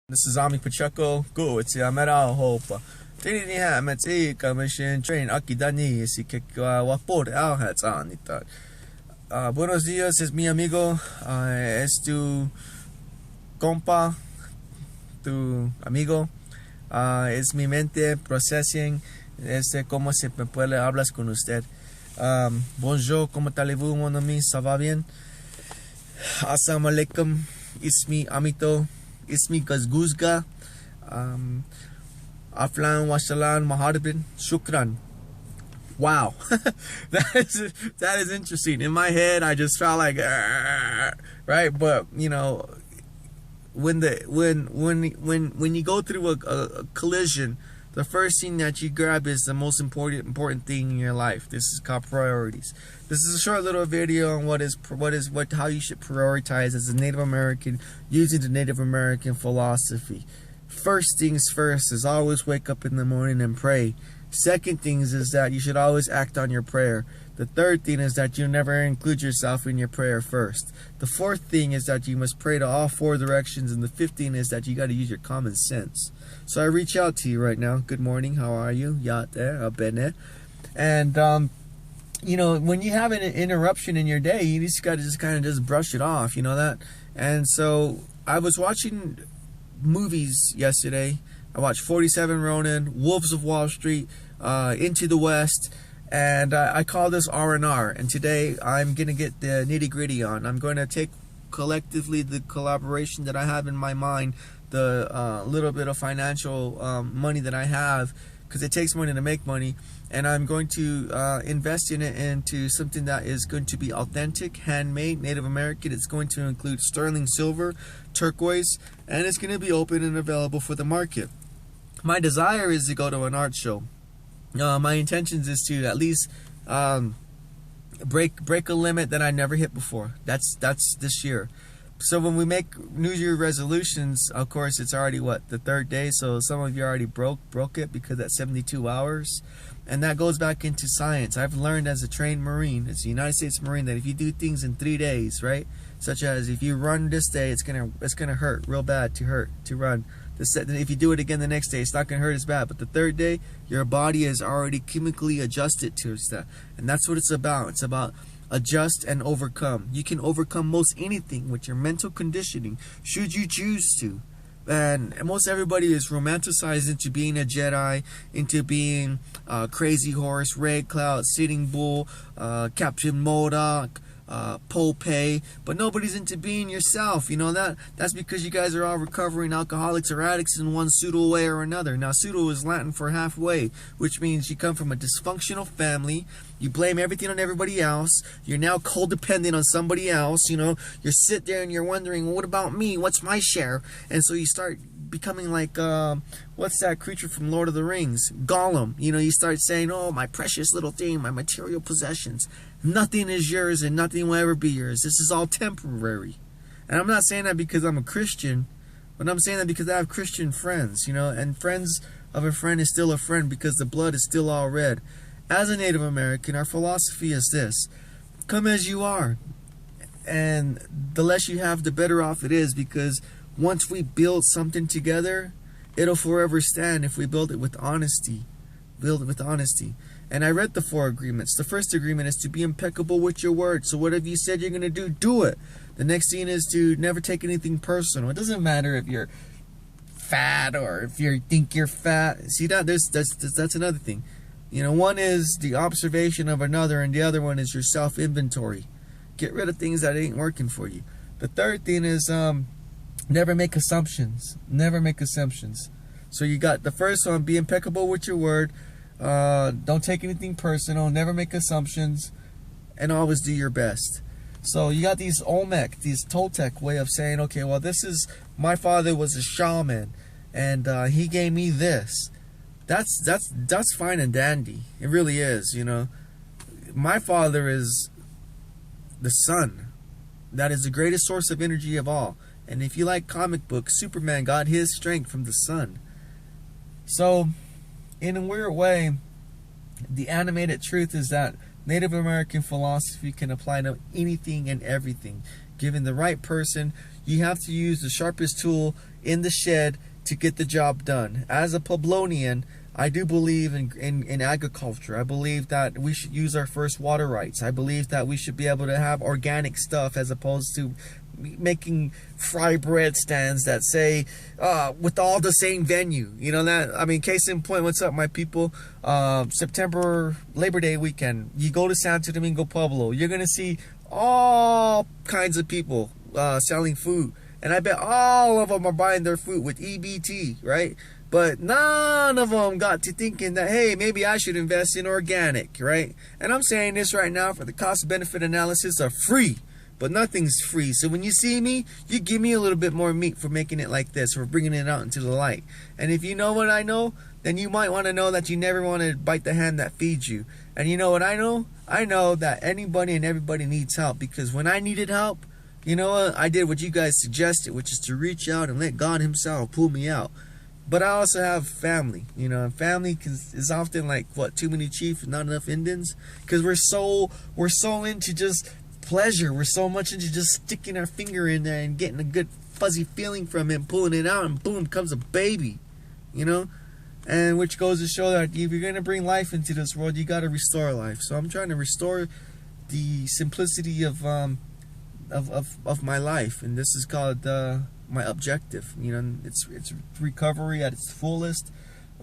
This is Pacheco. Go, it's Amera Hope. Tini ni ha metsi commission train akidani si que vapor al hatzanita. Buenos días, es mi amigo, es tu compa, tu amigo, es mi mente processing, cómo se me puede hablar con usted. Bonjour, ¿cómo allez-vous, mon ami? Ça va bien? Assalamu alaikum, ismi amito. Ismi Gazguzga, Aflan Washalan Maharbin Shukran. Wow, that is interesting. In my head, I just felt like, right? But you know, when you go through a collision, the first thing that you grab is the most important thing in your life. This is called priorities. This is a short little video on how you should prioritize as a Native American using the Native American philosophy. First things first is always wake up in the morning and pray. Second things is that you should always act on your prayer. The third thing is that you never include yourself in your prayer first. The fourth thing is that you must pray to all four directions. And the fifth thing is that you got to use your common sense. So I reach out to you right now. Good morning. How are you? Bene. And, you know, when you have an interruption in your day, you just got to kind of brush it off. You know that? And so I was watching movies yesterday. I watched 47 Ronin, Wolves of Wall Street, Into the West, and I call this R&R. And today I'm going to get the nitty-gritty on. I'm going to take collectively the collaboration that I have in my mind, the little bit of financial money that I have, because it takes money to make money, and I'm going to invest in it into something that is going to be authentic, handmade, Native American. It's going to include sterling silver, turquoise, and it's going to be open and available for the market. My desire is to go to an art show. My intentions is to at least break a limit that I never hit before. That's this year. So when we make New Year resolutions, of course, it's already the third day. So some of you already broke it because that's 72 hours, and that goes back into science. I've learned as a trained Marine, as a United States Marine, that if you do things in 3 days, right, such as if you run this day, it's gonna hurt real bad to run. If you do it again the next day, it's not going to hurt as bad. But the third day, your body is already chemically adjusted to that. And that's what it's about. It's about adjust and overcome. You can overcome most anything with your mental conditioning, should you choose to. And most everybody is romanticized into being a Jedi, into being Crazy Horse, Red Cloud, Sitting Bull, Captain Modoc, Popeye, but nobody's into being yourself. You know that's because you guys are all recovering alcoholics or addicts in one pseudo way or another. Now, pseudo is Latin for halfway, which means you come from a dysfunctional family. You blame everything on everybody else. You're now codependent on somebody else. You know, you sit there and you're wondering, well, what about me? What's my share? And so you start becoming like what's that creature from Lord of the Rings, Gollum. You know, you start saying, oh, my precious little thing, my material possessions, nothing is yours and nothing will ever be yours. This is all temporary. And I'm not saying that because I'm a Christian, but I'm saying that because I have Christian friends, you know, and friends of a friend is still a friend because the blood is still all red. As a Native American, our philosophy is this: come as you are, and the less you have, the better off it is, because once we build something together, it'll forever stand if we build it with honesty. Build it with honesty. And I read the 4 agreements. The first agreement is to be impeccable with your word. So whatever you said you're going to do, do it. The next thing is to never take anything personal. It doesn't matter if you're fat or if you think you're fat. See, that's another thing. You know, one is the observation of another, and the other one is your self-inventory. Get rid of things that ain't working for you. The third thing is never make assumptions. Never make assumptions. So you got the first one: be impeccable with your word. Don't take anything personal. Never make assumptions, and always do your best. So you got these Olmec, these Toltec way of saying, okay, well, this is, my father was a shaman, and he gave me this. That's fine and dandy. It really is. You know, my father is the sun. That is the greatest source of energy of all. And if you like comic books, Superman got his strength from the sun. So, in a weird way, the animated truth is that Native American philosophy can apply to anything and everything. Given the right person, You have to use the sharpest tool in the shed to get the job done. As a Pueblonian, I do believe in agriculture. I believe that we should use our first water rights. I believe that we should be able to have organic stuff as opposed to making fry bread stands that say with all the same venue. You know that? I mean, case in point, what's up, my people? September Labor Day weekend, you go to Santo Domingo Pueblo, you're gonna see all kinds of people selling food, and I bet all of them are buying their food with EBT, right? But none of them got to thinking that, hey, maybe I should invest in organic, right? And I'm saying this right now for the cost-benefit analysis are free, but nothing's free. So when you see me, you give me a little bit more meat for making it like this, for bringing it out into the light. And if you know what I know, then you might want to know that you never want to bite the hand that feeds you. And you know what I know? I know that anybody and everybody needs help, because when I needed help, you know what? I did what you guys suggested, which is to reach out and let God himself pull me out. But I also have family, you know, and family is often like, what, too many chiefs, not enough Indians? Because we're so into just pleasure. We're so much into just sticking our finger in there and getting a good fuzzy feeling from it and pulling it out, and boom, comes a baby, you know? And which goes to show that if you're going to bring life into this world, you got to restore life. So I'm trying to restore the simplicity of my life, and this is called my objective. You know, it's recovery at its fullest.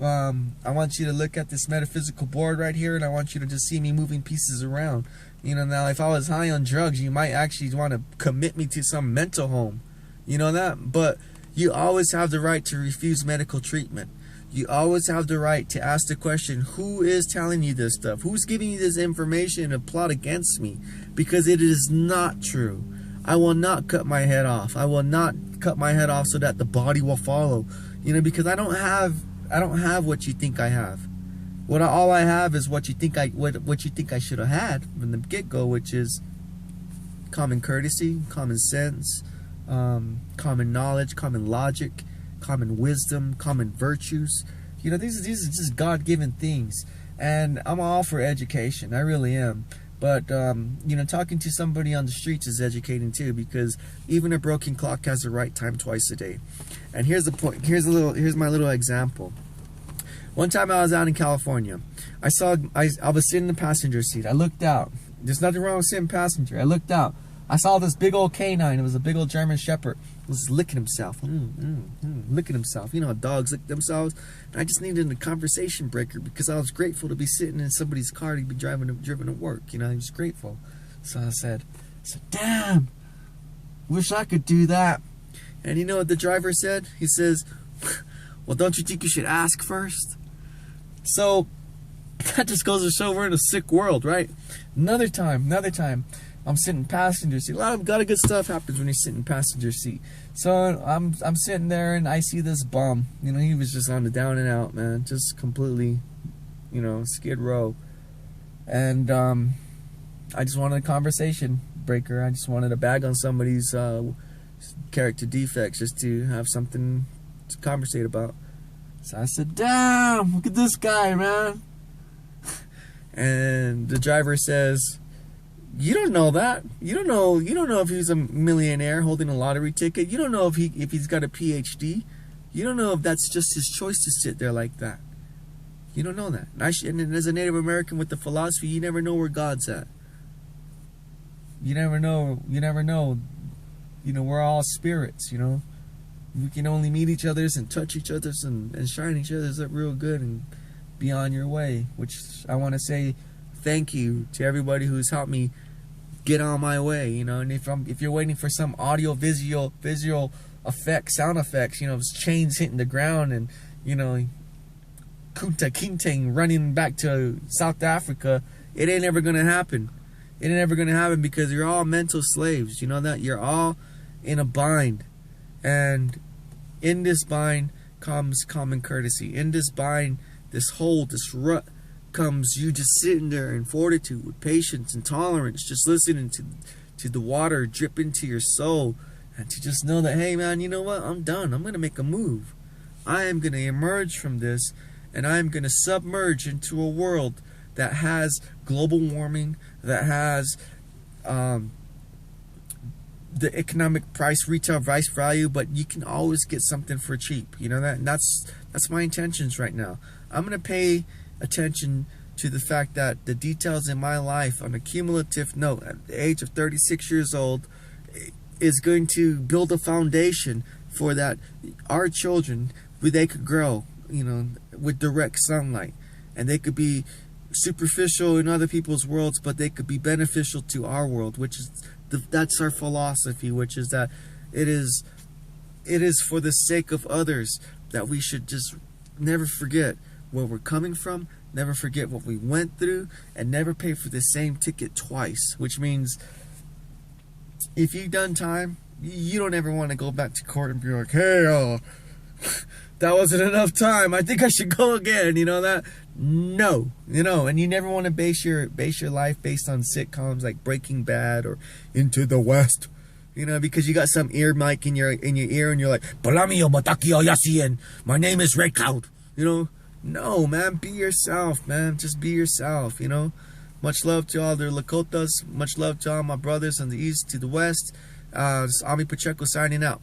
I want you to look at this metaphysical board right here, and I want you to just see me moving pieces around. You know, now if I was high on drugs, you might actually want to commit me to some mental home. You know that? But you always have the right to refuse medical treatment. You always have the right to ask the question, who is telling you this stuff? Who's giving you this information to plot against me? Because it is not true. I will not cut my head off. I will not cut my head off so that the body will follow. You know, because I don't have what you think I have. All I have is what you think I should have had from the get-go, which is common courtesy, common sense, common knowledge, common logic, common wisdom, common virtues. You know, these are just God-given things, and I'm all for education. I really am. But you know, talking to somebody on the streets is educating too, because even a broken clock has the right time twice a day. And here's the point. Here's my little example. One time I was out in California. I was sitting in the passenger seat. I looked out. There's nothing wrong with sitting passenger. I looked out. I saw this big old canine. It was a big old German Shepherd. He was licking himself. Licking himself. You know how dogs lick themselves? And I just needed a conversation breaker, because I was grateful to be sitting in somebody's car to be driven to work. You know, I was grateful. So I said, damn, wish I could do that. And you know what the driver said? He says, well, don't you think you should ask first? So that just goes to show we're in a sick world, right? Another time, I'm sitting in passenger seat. A lot of good stuff happens when you sit in passenger seat. So I'm sitting there, and I see this bum. You know, he was just on the down and out, man, just completely, you know, skid row. And I just wanted a conversation breaker. I just wanted a bag on somebody's character defects, just to have something to conversate about. So I said, damn, look at this guy, man. And the driver says, you don't know that. You don't know if he's a millionaire holding a lottery ticket. You don't know if he's got a PhD. You don't know if that's just his choice to sit there like that. You don't know that. And as a Native American with the philosophy, you never know where God's at. You never know. You know, we're all spirits, you know. We can only meet each other's and touch each other's and shine each other's up real good and be on your way. Which I want to say thank you to everybody who's helped me get on my way, you know. And if you're waiting for some audio visual effects, sound effects, you know, chains hitting the ground and, you know, Kunta Kintang running back to South Africa, it ain't ever gonna happen. It ain't ever gonna happen, because you're all mental slaves. You know that? You're all in a bind. And in this bind comes common courtesy. In this bind, this rut comes you just sitting there in fortitude with patience and tolerance, just listening to the water drip into your soul, and to just know that, hey man, you know what? I'm done. I'm going to make a move. I am going to emerge from this, and I am going to submerge into a world that has global warming, that has the economic price, retail price value, but you can always get something for cheap. You know that, and that's my intentions right now. I'm gonna pay attention to the fact that the details in my life on a cumulative note at the age of 36 years old is going to build a foundation for that our children, where they could grow, you know, with direct sunlight, and they could be superficial in other people's worlds, but they could be beneficial to our world, which is that's our philosophy, which is that it is for the sake of others that we should just never forget where we're coming from, never forget what we went through, and never pay for the same ticket twice. Which means if you've done time, you don't ever want to go back to court and be like, hey, that wasn't enough time, I think I should go again, you know that? No, you know, and you never want to base your life based on sitcoms like Breaking Bad or Into the West, you know, because you got some ear mic in your ear and you're like, Palamio Matakio Yasien, my name is Red Cloud, you know. No, man, be yourself, man. Just be yourself, you know. Much love to all the Lakotas. Much love to all my brothers on the east to the west. This is Pacheco signing out.